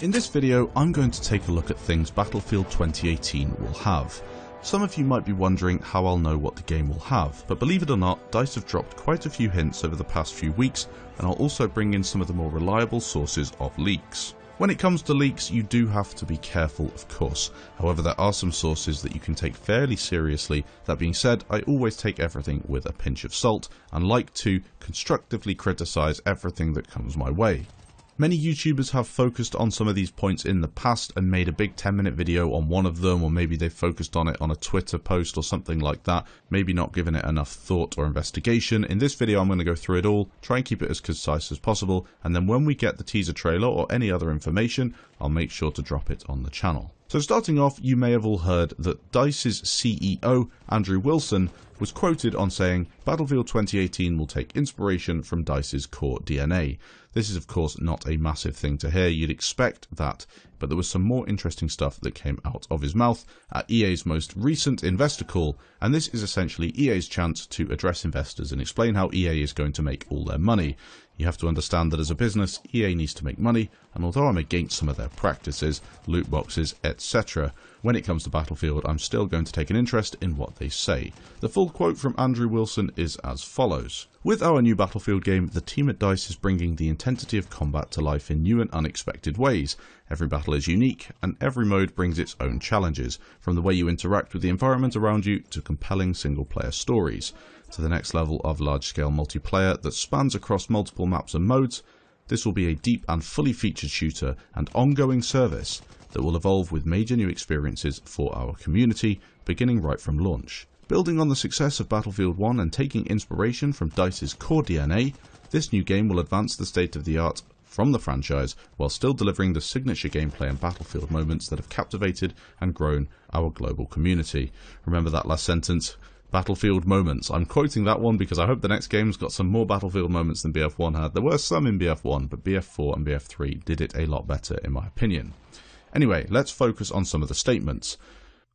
In this video, I'm going to take a look at things Battlefield 2018 will have. Some of you might be wondering how I'll know what the game will have, but believe it or not, DICE have dropped quite a few hints over the past few weeks, and I'll also bring in some of the more reliable sources of leaks. When it comes to leaks, you do have to be careful, of course. However, there are some sources that you can take fairly seriously. That being said, I always take everything with a pinch of salt, and like to constructively criticise everything that comes my way. Many YouTubers have focused on some of these points in the past and made a big 10-minute video on one of them, or maybe they focused on it on a Twitter post or something like that, maybe not given it enough thought or investigation. In this video I'm going to go through it all, try and keep it as concise as possible, and then when we get the teaser trailer or any other information, I'll make sure to drop it on the channel. So starting off, you may have all heard that DICE's CEO, Andrew Wilson, was quoted on saying, "Battlefield 2018 will take inspiration from DICE's core DNA." This is of course not a massive thing to hear, you'd expect that, but there was some more interesting stuff that came out of his mouth at EA's most recent investor call, and this is essentially EA's chance to address investors and explain how EA is going to make all their money. You have to understand that as a business, EA needs to make money, and although I'm against some of their practices, loot boxes, etc., when it comes to Battlefield, I'm still going to take an interest in what they say. The full quote from Andrew Wilson is as follows. "With our new Battlefield game, the team at DICE is bringing the intensity of combat to life in new and unexpected ways. Every battle is unique, and every mode brings its own challenges, from the way you interact with the environment around you to compelling single-player stories. To the next level of large-scale multiplayer that spans across multiple maps and modes, this will be a deep and fully featured shooter and ongoing service that will evolve with major new experiences for our community, beginning right from launch. Building on the success of Battlefield 1 and taking inspiration from DICE's core DNA, this new game will advance the state of the art from the franchise while still delivering the signature gameplay and Battlefield moments that have captivated and grown our global community." Remember that last sentence? Battlefield moments. I'm quoting that one because I hope the next game's got some more Battlefield moments than BF1 had. There were some in BF1, but BF4 and BF3 did it a lot better in my opinion. Anyway, let's focus on some of the statements.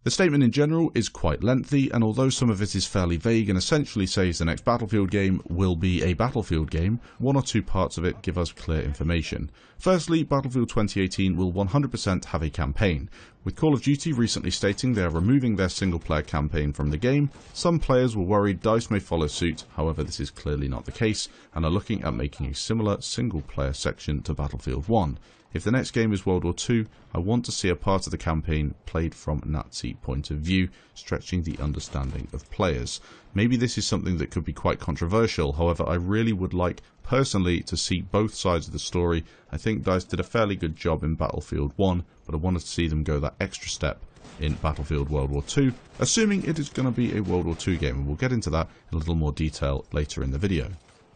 The statement in general is quite lengthy, and although some of it is fairly vague and essentially says the next Battlefield game will be a Battlefield game, one or two parts of it give us clear information. Firstly, Battlefield 2018 will 100% have a campaign, with Call of Duty recently stating they are removing their single-player campaign from the game. Some players were worried DICE may follow suit, however this is clearly not the case, and are looking at making a similar single-player section to Battlefield 1. If the next game is World War II, I want to see a part of the campaign played from a Nazi point of view, stretching the understanding of players. Maybe this is something that could be quite controversial, however I really would like personally to see both sides of the story. I think DICE did a fairly good job in Battlefield 1, but I wanted to see them go that extra step in Battlefield World War II, assuming it is going to be a World War II game, and we'll get into that in a little more detail later in the video.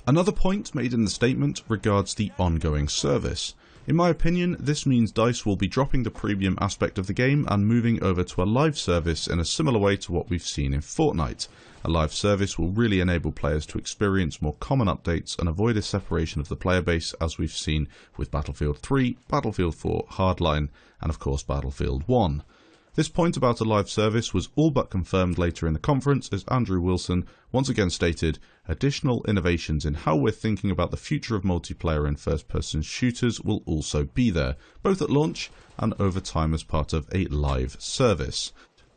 Another point made in the statement regards the ongoing service. In my opinion, this means DICE will be dropping the premium aspect of the game and moving over to a live service in a similar way to what we've seen in Fortnite. A live service will really enable players to experience more common updates and avoid a separation of the player base as we've seen with Battlefield 3, Battlefield 4, Hardline, and of course Battlefield 1. This point about a live service was all but confirmed later in the conference as Andrew Wilson once again stated, "Additional innovations in how we're thinking about the future of multiplayer and first-person shooters will also be there, both at launch and over time as part of a live service."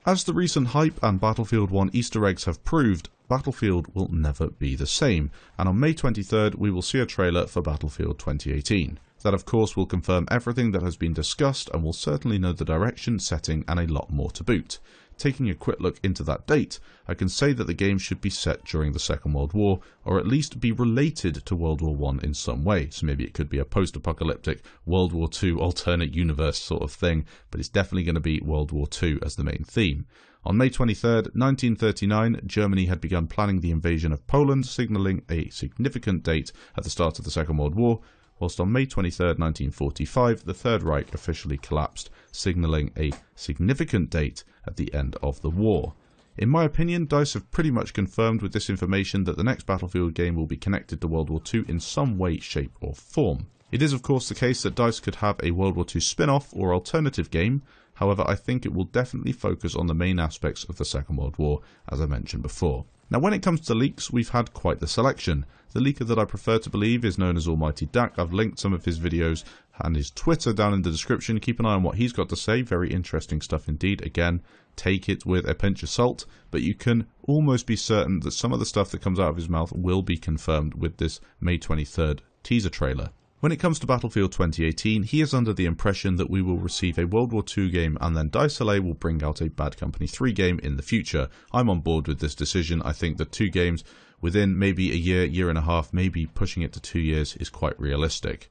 As the recent hype and Battlefield 1 Easter eggs have proved, Battlefield will never be the same, and on May 23rd we will see a trailer for Battlefield 2018. That of course will confirm everything that has been discussed and will certainly know the direction, setting and a lot more to boot. Taking a quick look into that date, I can say that the game should be set during the Second World War, or at least be related to World War I in some way, so maybe it could be a post-apocalyptic World War II alternate universe sort of thing, but it's definitely going to be World War II as the main theme. On May 23rd, 1939, Germany had begun planning the invasion of Poland, signalling a significant date at the start of the Second World War, whilst on May 23rd, 1945, the Third Reich officially collapsed, signalling a significant date at the end of the war. In my opinion, DICE have pretty much confirmed with this information that the next Battlefield game will be connected to World War II in some way, shape or form. It is of course the case that DICE could have a World War II spin-off or alternative game, however I think it will definitely focus on the main aspects of the Second World War, as I mentioned before. Now when it comes to leaks, we've had quite the selection. The leaker that I prefer to believe is known as Almighty Dak. I've linked some of his videos and his Twitter down in the description. Keep an eye on what he's got to say. Very interesting stuff indeed. Again, take it with a pinch of salt, but you can almost be certain that some of the stuff that comes out of his mouth will be confirmed with this May 23rd teaser trailer. When it comes to Battlefield 2018, he is under the impression that we will receive a World War II game and then Dice LA will bring out a Bad Company 3 game in the future. I'm on board with this decision. I think that 2 games within maybe a year, year and a half, maybe pushing it to 2 years is quite realistic.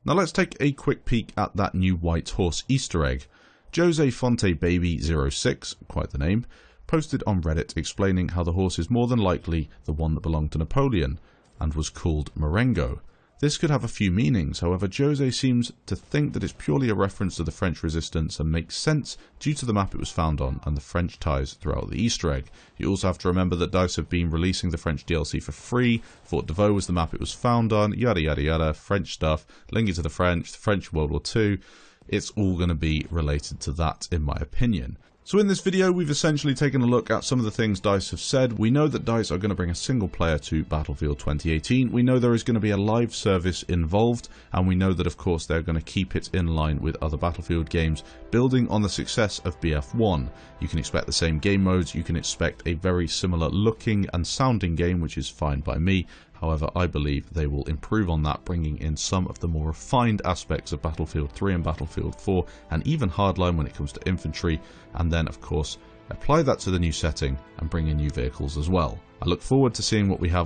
Now let's take a quick peek at that new White Horse Easter egg. Jose Fonte Baby 06, quite the name, posted on Reddit explaining how the horse is more than likely the one that belonged to Napoleon and was called Marengo. This could have a few meanings, however Jose seems to think that it's purely a reference to the French resistance and makes sense due to the map it was found on and the French ties throughout the Easter egg. You also have to remember that DICE have been releasing the French DLC for free. Fort de Vaux was the map it was found on, yada yada yada, French stuff, linking to the French World War II. It's all going to be related to that in my opinion. So in this video we've essentially taken a look at some of the things DICE have said. We know that DICE are going to bring a single player to Battlefield 2018. We know there is going to be a live service involved, and we know that of course they're going to keep it in line with other Battlefield games, building on the success of BF1. You can expect the same game modes, you can expect a very similar looking and sounding game, which is fine by me. However, I believe they will improve on that, bringing in some of the more refined aspects of Battlefield 3 and Battlefield 4, and even Hardline when it comes to infantry, and then of course apply that to the new setting and bring in new vehicles as well. I look forward to seeing what we have